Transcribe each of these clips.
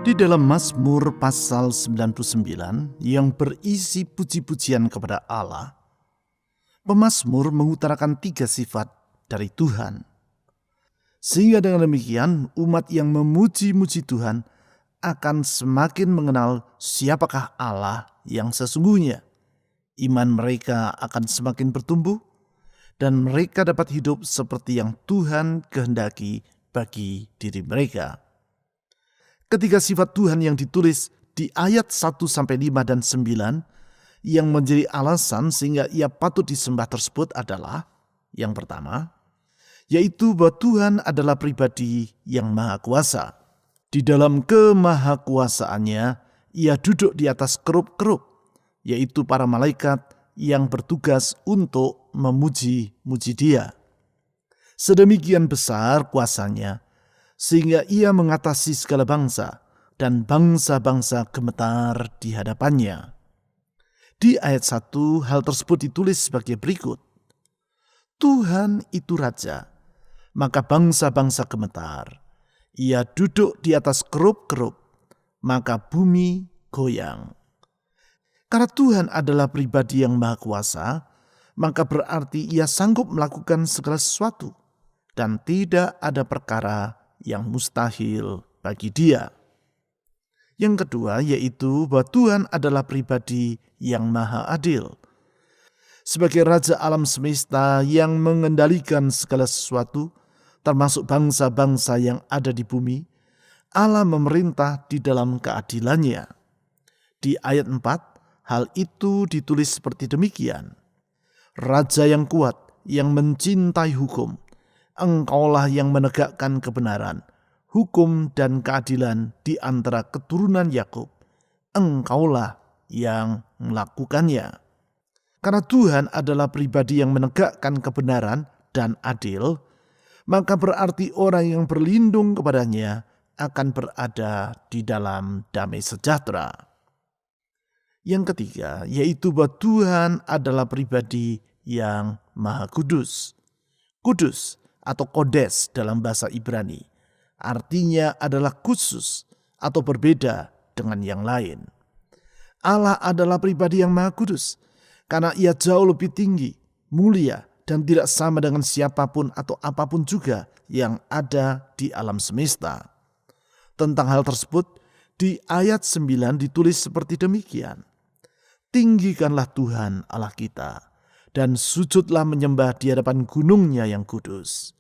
Di dalam Mazmur pasal 99 yang berisi puji-pujian kepada Allah, pemazmur mengutarakan 3 sifat dari Tuhan. Sehingga dengan demikian umat yang memuji-muji Tuhan akan semakin mengenal siapakah Allah yang sesungguhnya. Iman mereka akan semakin bertumbuh dan mereka dapat hidup seperti yang Tuhan kehendaki bagi diri mereka. Ketiga sifat Tuhan yang ditulis di ayat 1-5 dan 9 yang menjadi alasan sehingga ia patut disembah tersebut adalah yang pertama, yaitu bahwa Tuhan adalah pribadi yang maha kuasa. Di dalam kemahakuasaannya, ia duduk di atas kerub-kerub, yaitu para malaikat yang bertugas untuk memuji-muji Dia. Sedemikian besar kuasanya, sehingga ia mengatasi segala bangsa dan bangsa-bangsa gemetar di hadapannya. Di ayat 1 hal tersebut ditulis sebagai berikut. Tuhan itu Raja, maka bangsa-bangsa gemetar. Ia duduk di atas kerub-kerub, maka bumi goyang. Karena Tuhan adalah pribadi yang maha kuasa, maka berarti ia sanggup melakukan segala sesuatu dan tidak ada perkara yang mustahil bagi Dia. Yang kedua yaitu bahwa Tuhan adalah pribadi yang maha adil. Sebagai Raja alam semesta yang mengendalikan segala sesuatu, termasuk bangsa-bangsa yang ada di bumi, Allah memerintah di dalam keadilannya. Di ayat 4, hal itu ditulis seperti demikian. Raja yang kuat, yang mencintai hukum, Engkaulah yang menegakkan kebenaran, hukum dan keadilan di antara keturunan Yakub. Engkaulah yang melakukannya. Karena Tuhan adalah pribadi yang menegakkan kebenaran dan adil, maka berarti orang yang berlindung kepadanya akan berada di dalam damai sejahtera. Yang ketiga, yaitu bahwa Tuhan adalah pribadi yang maha kudus. Kudus atau kodes dalam bahasa Ibrani, artinya adalah khusus atau berbeda dengan yang lain. Allah adalah pribadi yang maha kudus, karena ia jauh lebih tinggi, mulia, dan tidak sama dengan siapapun atau apapun juga yang ada di alam semesta. Tentang hal tersebut, di ayat 9 ditulis seperti demikian. Tinggikanlah Tuhan Allah kita, dan sujudlah menyembah di hadapan gunungnya yang kudus.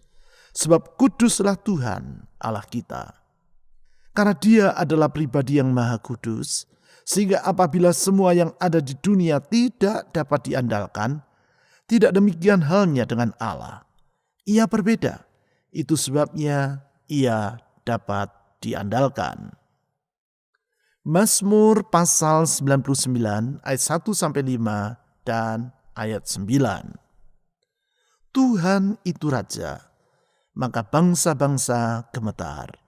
Sebab kuduslah Tuhan Allah kita. Karena Dia adalah pribadi yang maha kudus, sehingga apabila semua yang ada di dunia tidak dapat diandalkan, tidak demikian halnya dengan Allah. Ia berbeda, itu sebabnya Ia dapat diandalkan. Mazmur pasal 99 ayat 1-5 dan ayat 9. Tuhan itu Raja, maka bangsa-bangsa gemetar.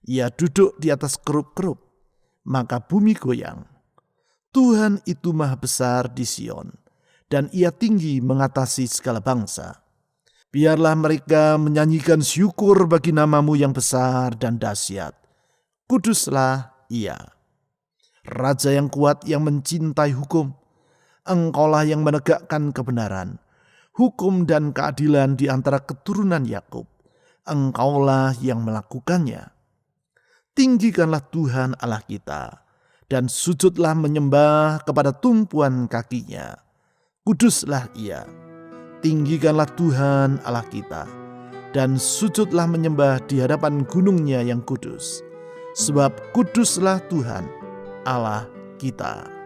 Ia duduk di atas kerub-kerub, maka bumi goyang. Tuhan itu maha besar di Sion, dan Ia tinggi mengatasi segala bangsa. Biarlah mereka menyanyikan syukur bagi nama-Mu yang besar dan dahsyat. Kuduslah Ia. Raja yang kuat yang mencintai hukum, Engkaulah yang menegakkan kebenaran, hukum dan keadilan di antara keturunan Yakub. Engkaulah yang melakukannya. Tinggikanlah Tuhan Allah kita, dan sujudlah menyembah kepada tumpuan kakinya. Kuduslah Ia. Tinggikanlah Tuhan Allah kita, dan sujudlah menyembah di hadapan gunungnya yang kudus. Sebab kuduslah Tuhan Allah kita.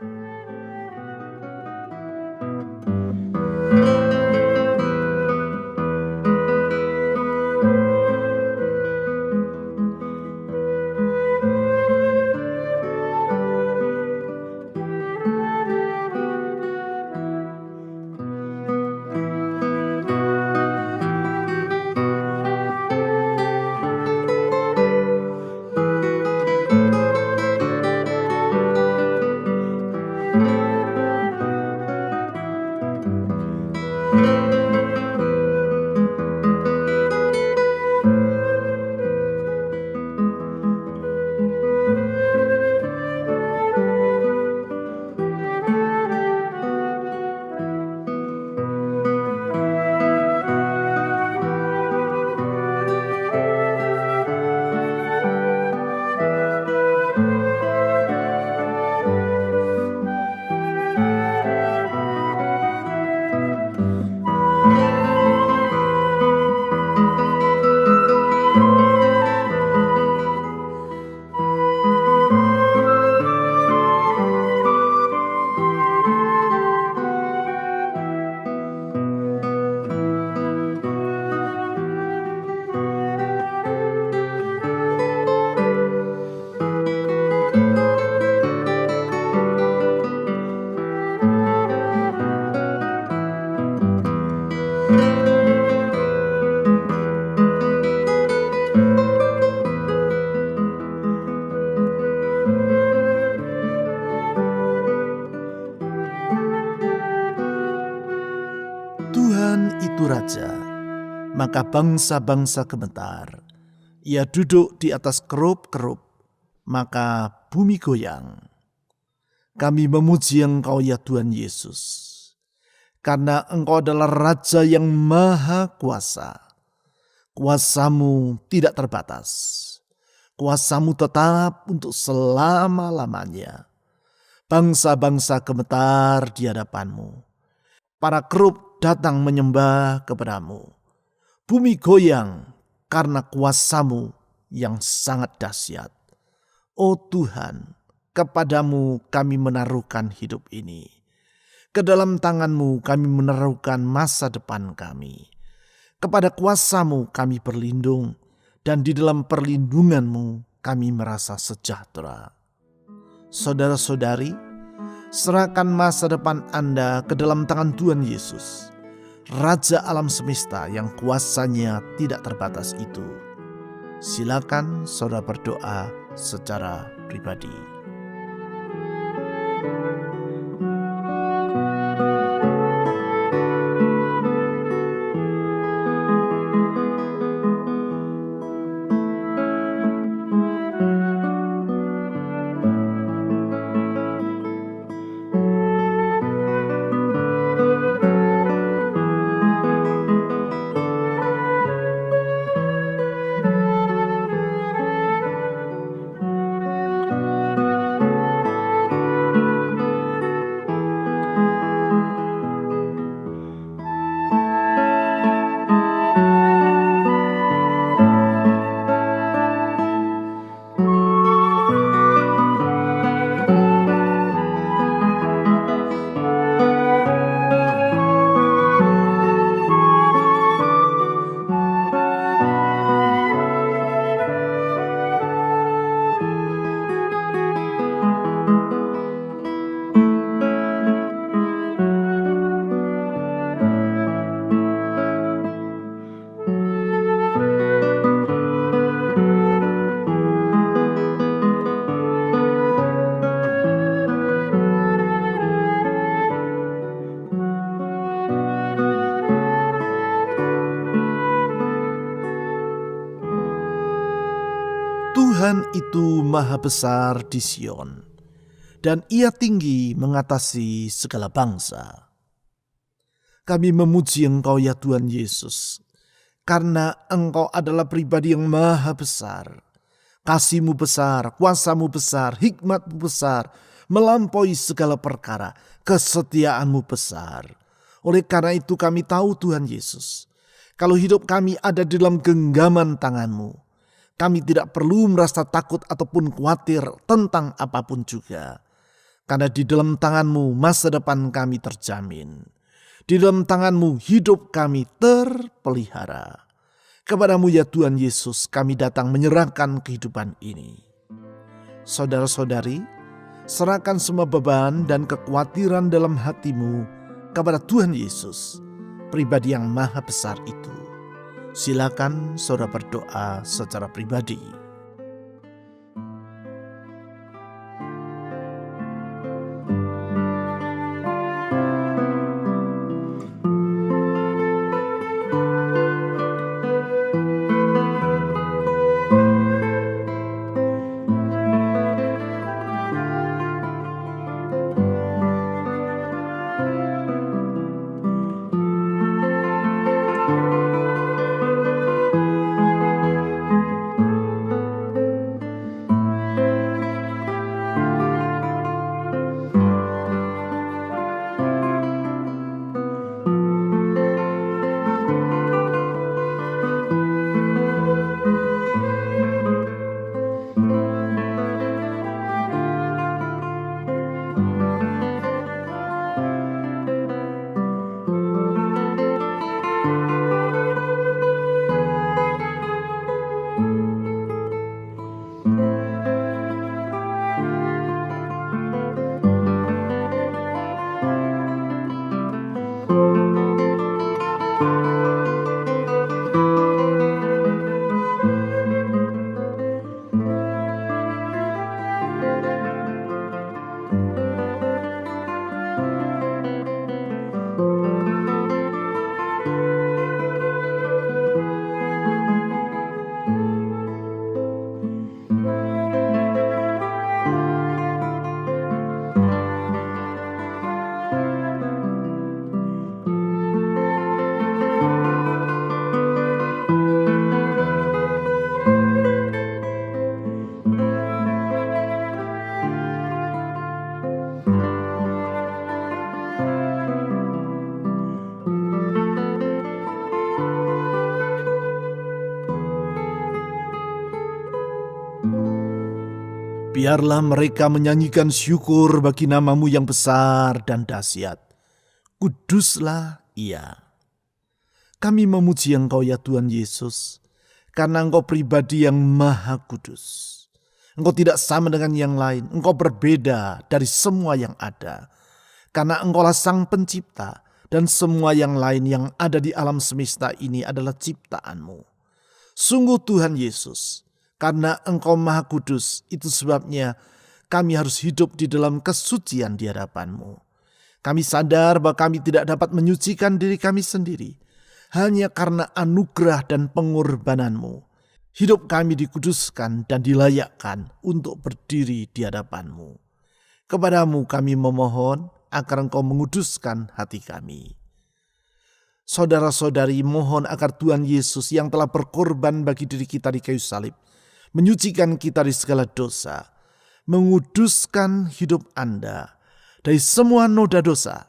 Tuhan itu Raja, maka bangsa-bangsa gemetar. Ia duduk di atas kerub-kerub, maka bumi goyang. Kami memuji Engkau ya Tuhan Yesus, karena Engkau adalah Raja yang maha kuasa. Kuasa-Mu tidak terbatas. Kuasa-Mu tetap untuk selama-lamanya. Bangsa-bangsa gemetar di hadapan-Mu. Para kerub datang menyembah kepada-Mu. Bumi goyang karena kuasa-Mu yang sangat dahsyat. Oh Tuhan, kepada-Mu kami menaruhkan hidup ini. Ke dalam tangan-Mu kami menaruhkan masa depan kami. Kepada kuasa-Mu kami berlindung, dan di dalam perlindungan-Mu kami merasa sejahtera. Saudara-saudari, serahkan masa depan Anda ke dalam tangan Tuhan Yesus, Raja alam semesta yang kuasanya tidak terbatas itu. Silakan saudara berdoa secara pribadi. Tuhan itu maha besar di Sion, dan Ia tinggi mengatasi segala bangsa. Kami memuji Engkau ya Tuhan Yesus, karena Engkau adalah pribadi yang maha besar. Kasih-Mu besar, kuasa-Mu besar, hikmat-Mu besar, melampaui segala perkara, kesetiaan-Mu besar. Oleh karena itu kami tahu Tuhan Yesus, kalau hidup kami ada di dalam genggaman tangan-Mu, kami tidak perlu merasa takut ataupun khawatir tentang apapun juga. Karena di dalam tangan-Mu masa depan kami terjamin. Di dalam tangan-Mu hidup kami terpelihara. Kepada-Mu ya Tuhan Yesus kami datang menyerahkan kehidupan ini. Saudara-saudari, serahkan semua beban dan kekhawatiran dalam hatimu kepada Tuhan Yesus, pribadi yang maha besar itu. Silakan saudara berdoa secara pribadi. Biarlah mereka menyanyikan syukur bagi nama-Mu yang besar dan dahsyat. Kuduslah Ia. Kami memuji Engkau ya Tuhan Yesus, karena Engkau pribadi yang maha kudus. Engkau tidak sama dengan yang lain, Engkau berbeda dari semua yang ada. Karena Engkaulah Sang Pencipta, dan semua yang lain yang ada di alam semesta ini adalah ciptaan-Mu. Sungguh Tuhan Yesus, karena Engkau maha kudus, itu sebabnya kami harus hidup di dalam kesucian di hadapan-Mu. Kami sadar bahwa kami tidak dapat menyucikan diri kami sendiri. Hanya karena anugerah dan pengorbanan-Mu, hidup kami dikuduskan dan dilayakkan untuk berdiri di hadapan-Mu. Kepada-Mu kami memohon agar Engkau menguduskan hati kami. Saudara-saudari, mohon agar Tuhan Yesus yang telah berkorban bagi diri kita di kayu salib, menyucikan kita dari segala dosa, menguduskan hidup Anda dari semua noda dosa,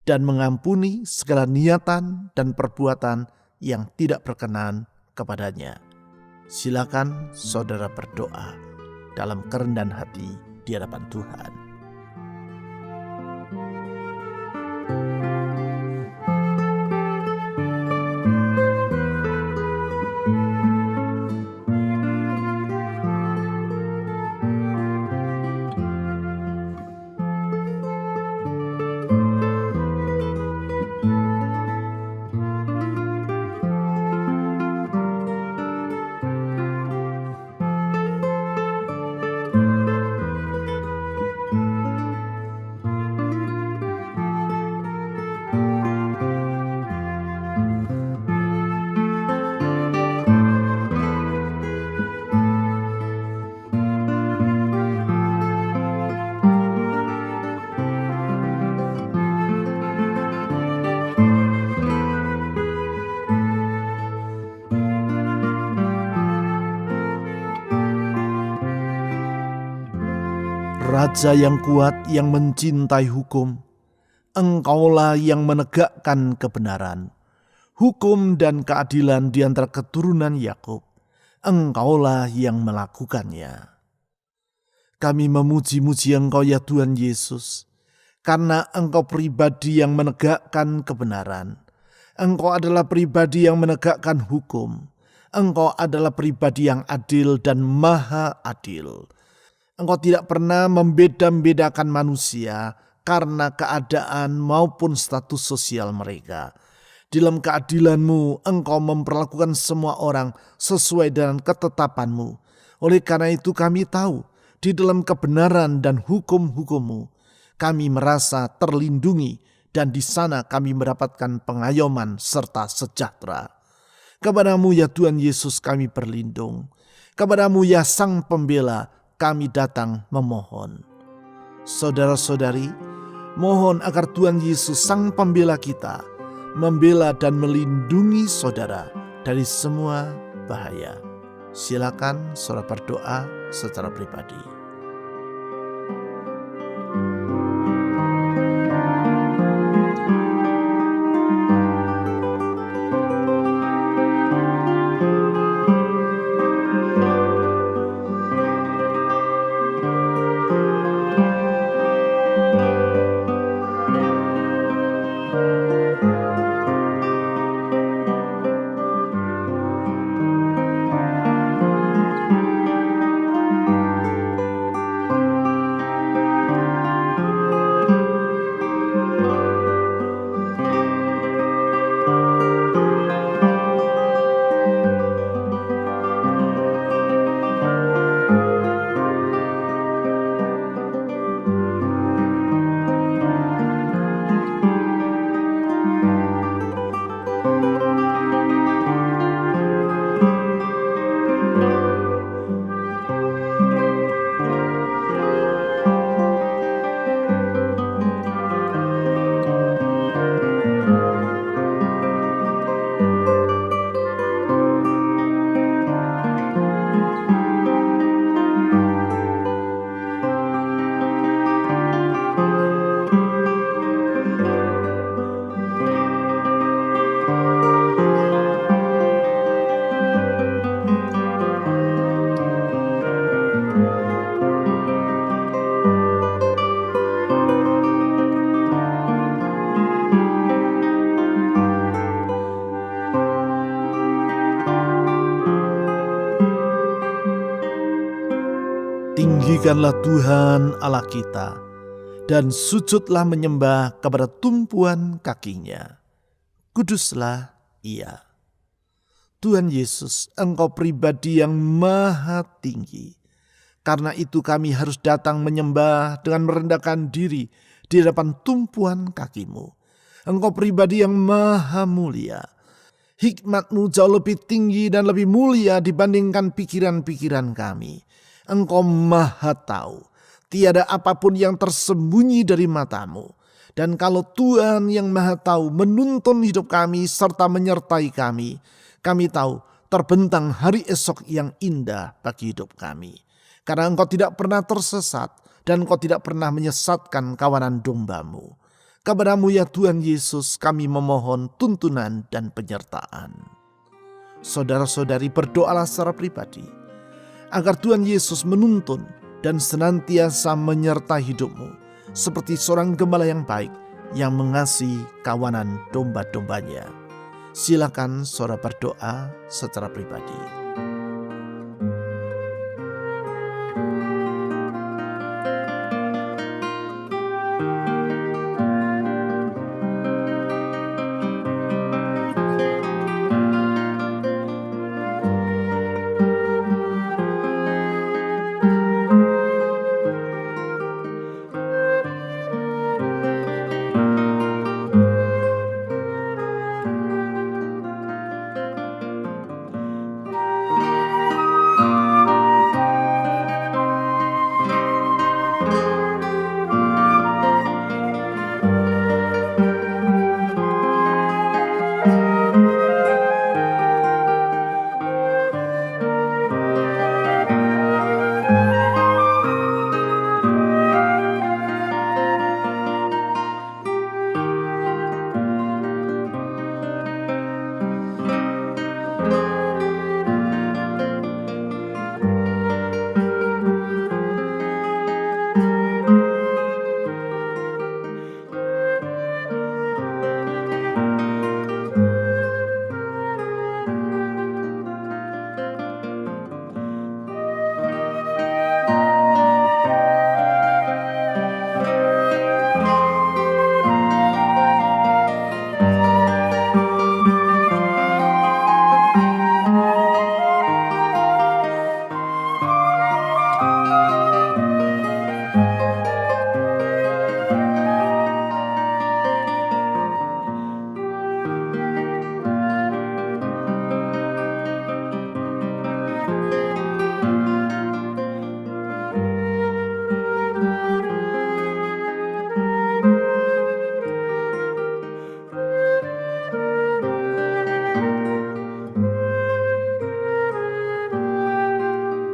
dan mengampuni segala niatan dan perbuatan yang tidak berkenan kepadanya. Silakan saudara berdoa dalam kerendahan hati di hadapan Tuhan. Raja yang kuat yang mencintai hukum, Engkaulah yang menegakkan kebenaran, hukum dan keadilan di antara keturunan Yakub. Engkaulah yang melakukannya. Kami memuji-muji Engkau ya Tuhan Yesus, karena Engkau pribadi yang menegakkan kebenaran. Engkau adalah pribadi yang menegakkan hukum. Engkau adalah pribadi yang adil dan maha adil. Engkau tidak pernah membeda-bedakan manusia karena keadaan maupun status sosial mereka. Di dalam keadilan-Mu, Engkau memperlakukan semua orang sesuai dengan ketetapan-Mu. Oleh karena itu kami tahu, di dalam kebenaran dan hukum-hukum-Mu, kami merasa terlindungi dan di sana kami mendapatkan pengayoman serta sejahtera. Kepada-Mu ya Tuhan Yesus kami berlindung. Kepada-Mu ya Sang Pembela kami datang memohon. Saudara-saudari, mohon agar Tuhan Yesus Sang Pembela kita membela dan melindungi saudara dari semua bahaya. Silakan saudara berdoa secara pribadi. Tinggikanlah Tuhan Allah kita, dan sujudlah menyembah kepada tumpuan kakinya. Kuduslah Ia. Tuhan Yesus, Engkau pribadi yang maha tinggi. Karena itu kami harus datang menyembah dengan merendahkan diri di hadapan tumpuan kaki-Mu. Engkau pribadi yang maha mulia. Hikmat-Mu jauh lebih tinggi dan lebih mulia dibandingkan pikiran-pikiran kami. Engkau maha tahu, tiada apapun yang tersembunyi dari mata-Mu. Dan kalau Tuhan yang maha tahu menuntun hidup kami serta menyertai kami, kami tahu terbentang hari esok yang indah bagi hidup kami. Karena Engkau tidak pernah tersesat dan Engkau tidak pernah menyesatkan kawanan domba-Mu. Kepada-Mu ya Tuhan Yesus kami memohon tuntunan dan penyertaan. Saudara-saudari berdoalah secara pribadi agar Tuhan Yesus menuntun dan senantiasa menyertai hidupmu seperti seorang gembala yang baik yang mengasihi kawanan domba-dombanya. Silakan saudara berdoa secara pribadi.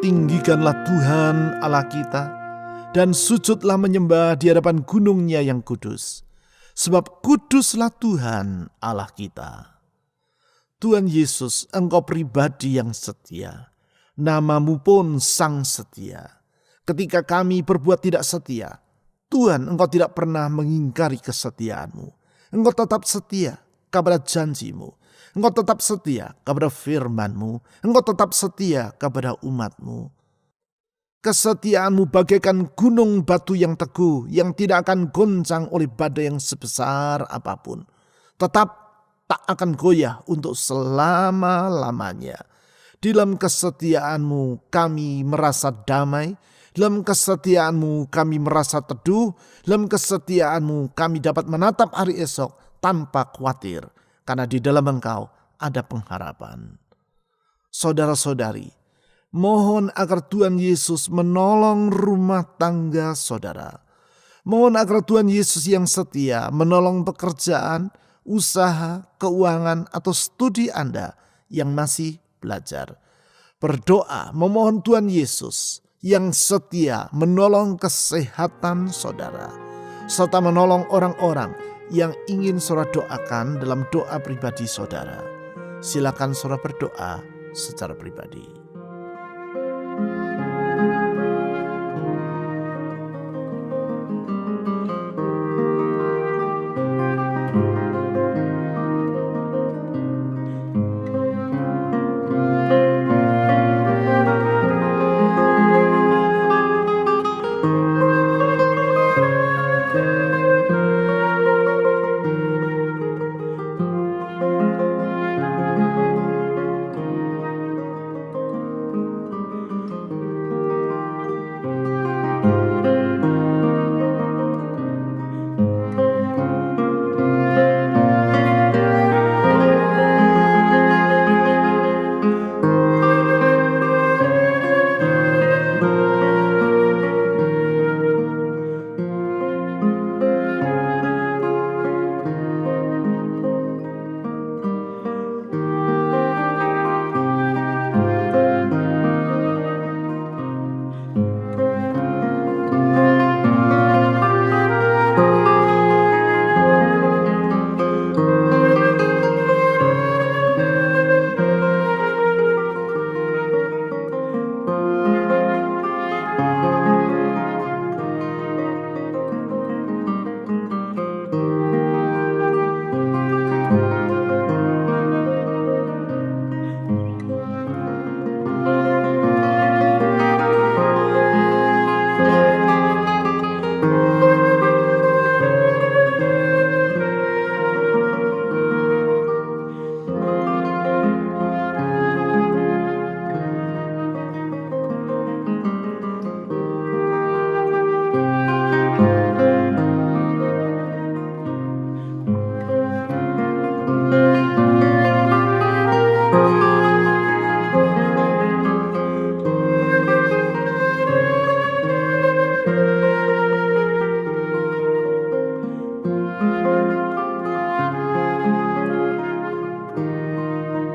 Tinggikanlah Tuhan Allah kita, dan sujudlah menyembah di hadapan gunung-Nya yang kudus. Sebab kuduslah Tuhan Allah kita. Tuhan Yesus, Engkau pribadi yang setia. Namamu pun sang setia. Ketika kami berbuat tidak setia, Tuhan, Engkau tidak pernah mengingkari kesetiaan-Mu. Engkau tetap setia kepada janji-Mu. Engkau tetap setia kepada firman-Mu. Engkau tetap setia kepada umat-Mu. Kesetiaan-Mu bagaikan gunung batu yang teguh, yang tidak akan goncang oleh badai yang sebesar apapun. Tetap tak akan goyah untuk selama-lamanya. Dalam kesetiaan-Mu kami merasa damai. Dalam kesetiaan-Mu kami merasa teduh. Dalam kesetiaan-Mu kami dapat menatap hari esok tanpa khawatir. Karena di dalam Engkau ada pengharapan. Saudara-saudari, mohon agar Tuhan Yesus menolong rumah tangga saudara. Mohon agar Tuhan Yesus yang setia menolong pekerjaan, usaha, keuangan, atau studi Anda yang masih belajar. Berdoa memohon Tuhan Yesus yang setia menolong kesehatan saudara, serta menolong orang-orang yang ingin saudara doakan dalam doa pribadi saudara. Silakan saudara berdoa secara pribadi.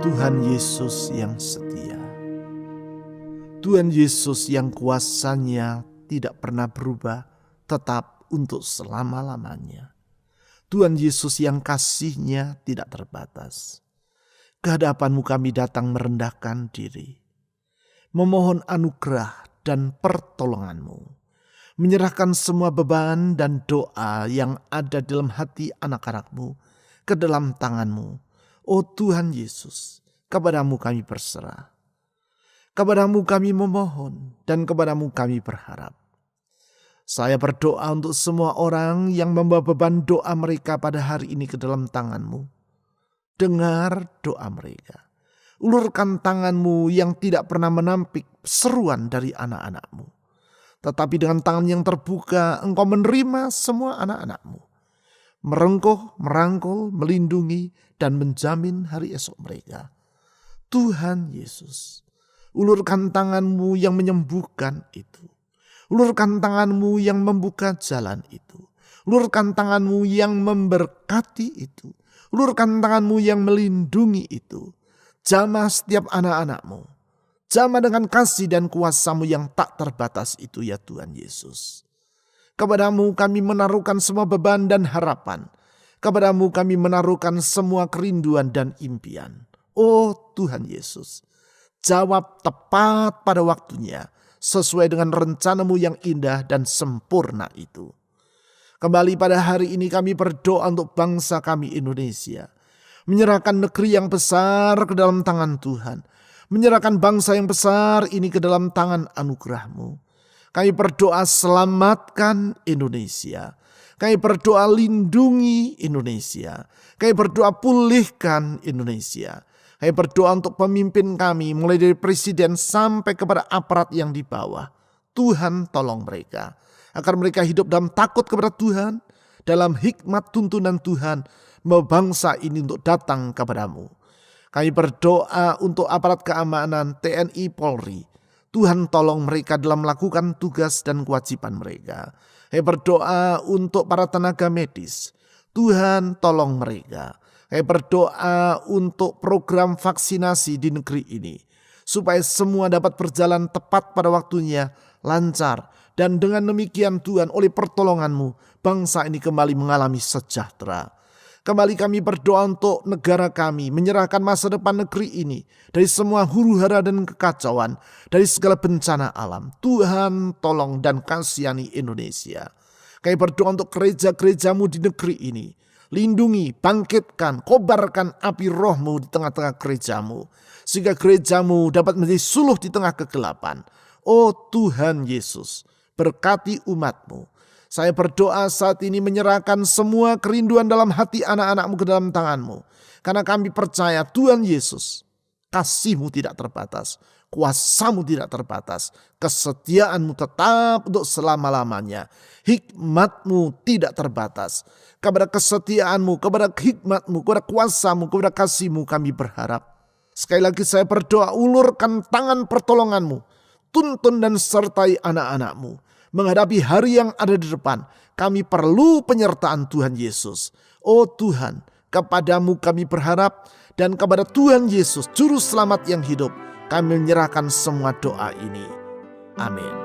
Tuhan Yesus yang setia. Tuhan Yesus yang kuasanya tidak pernah berubah, tetap untuk selama-lamanya. Tuhan Yesus yang kasih-Nya tidak terbatas. Ke hadapan-Mu kami datang merendahkan diri, memohon anugerah dan pertolongan-Mu, menyerahkan semua beban dan doa yang ada dalam hati anak-anak-Mu ke dalam tangan-Mu. Oh Tuhan Yesus, kepada-Mu kami berserah. Kepada-Mu kami memohon dan kepada-Mu kami berharap. Saya berdoa untuk semua orang yang membawa beban doa mereka pada hari ini ke dalam tangan-Mu. Dengar doa mereka. Ulurkan tangan-Mu yang tidak pernah menampik seruan dari anak-anak-Mu. Tetapi dengan tangan yang terbuka, Engkau menerima semua anak-anak-Mu. Merengkuh, merangkul, melindungi, dan menjamin hari esok mereka. Tuhan Yesus, ulurkan tangan-Mu yang menyembuhkan itu. Ulurkan tangan-Mu yang membuka jalan itu. Ulurkan tangan-Mu yang memberkati itu. Ulurkan tangan-Mu yang melindungi itu. Jamah setiap anak-anak-Mu. Jamah dengan kasih dan kuasa-Mu yang tak terbatas itu ya Tuhan Yesus. Kepada-Mu kami menaruhkan semua beban dan harapan. Kepada-Mu kami menaruhkan semua kerinduan dan impian. Oh Tuhan Yesus, jawab tepat pada waktunya, sesuai dengan rencana-Mu yang indah dan sempurna itu. Kembali pada hari ini kami berdoa untuk bangsa kami Indonesia. Menyerahkan negeri yang besar ke dalam tangan Tuhan. Menyerahkan bangsa yang besar ini ke dalam tangan anugerah-Mu. Kami berdoa selamatkan Indonesia. Kami berdoa lindungi Indonesia. Kami berdoa pulihkan Indonesia. Kami berdoa untuk pemimpin kami mulai dari presiden sampai kepada aparat yang di bawah. Tuhan tolong mereka. Agar mereka hidup dalam takut kepada Tuhan. Dalam hikmat tuntunan Tuhan. Bangsa ini untuk datang kepada-Mu. Kami berdoa untuk aparat keamanan TNI Polri. Tuhan tolong mereka dalam melakukan tugas dan kewajiban mereka. Kami berdoa untuk para tenaga medis. Tuhan tolong mereka. Kami berdoa untuk program vaksinasi di negeri ini. Supaya semua dapat berjalan tepat pada waktunya, lancar. Dan dengan demikian Tuhan, oleh pertolongan-Mu, bangsa ini kembali mengalami sejahtera. Kembali kami berdoa untuk negara kami, menyerahkan masa depan negeri ini dari semua huru-hara dan kekacauan, dari segala bencana alam. Tuhan tolong dan kasihani Indonesia. Kami berdoa untuk gereja-gereja-Mu di negeri ini. Lindungi, bangkitkan, kobarkan api roh-Mu di tengah-tengah gereja-Mu. Sehingga gereja-Mu dapat menjadi suluh di tengah kegelapan. Oh Tuhan Yesus, berkati umat-Mu. Saya berdoa saat ini menyerahkan semua kerinduan dalam hati anak-anak-Mu ke dalam tangan-Mu. Karena kami percaya Tuhan Yesus, kasih-Mu tidak terbatas, kuasa-Mu tidak terbatas, kesetiaan-Mu tetap untuk selama-lamanya, hikmat-Mu tidak terbatas. Kepada kesetiaan-Mu, kepada hikmat-Mu, kepada kuasa-Mu, kepada kasih-Mu kami berharap. Sekali lagi saya berdoa, ulurkan tangan pertolongan-Mu, tuntun dan sertai anak-anak-Mu. Menghadapi hari yang ada di depan, kami perlu penyertaan Tuhan Yesus. Oh Tuhan, kepada-Mu kami berharap, dan kepada Tuhan Yesus, Juru Selamat yang hidup, kami menyerahkan semua doa ini. Amin.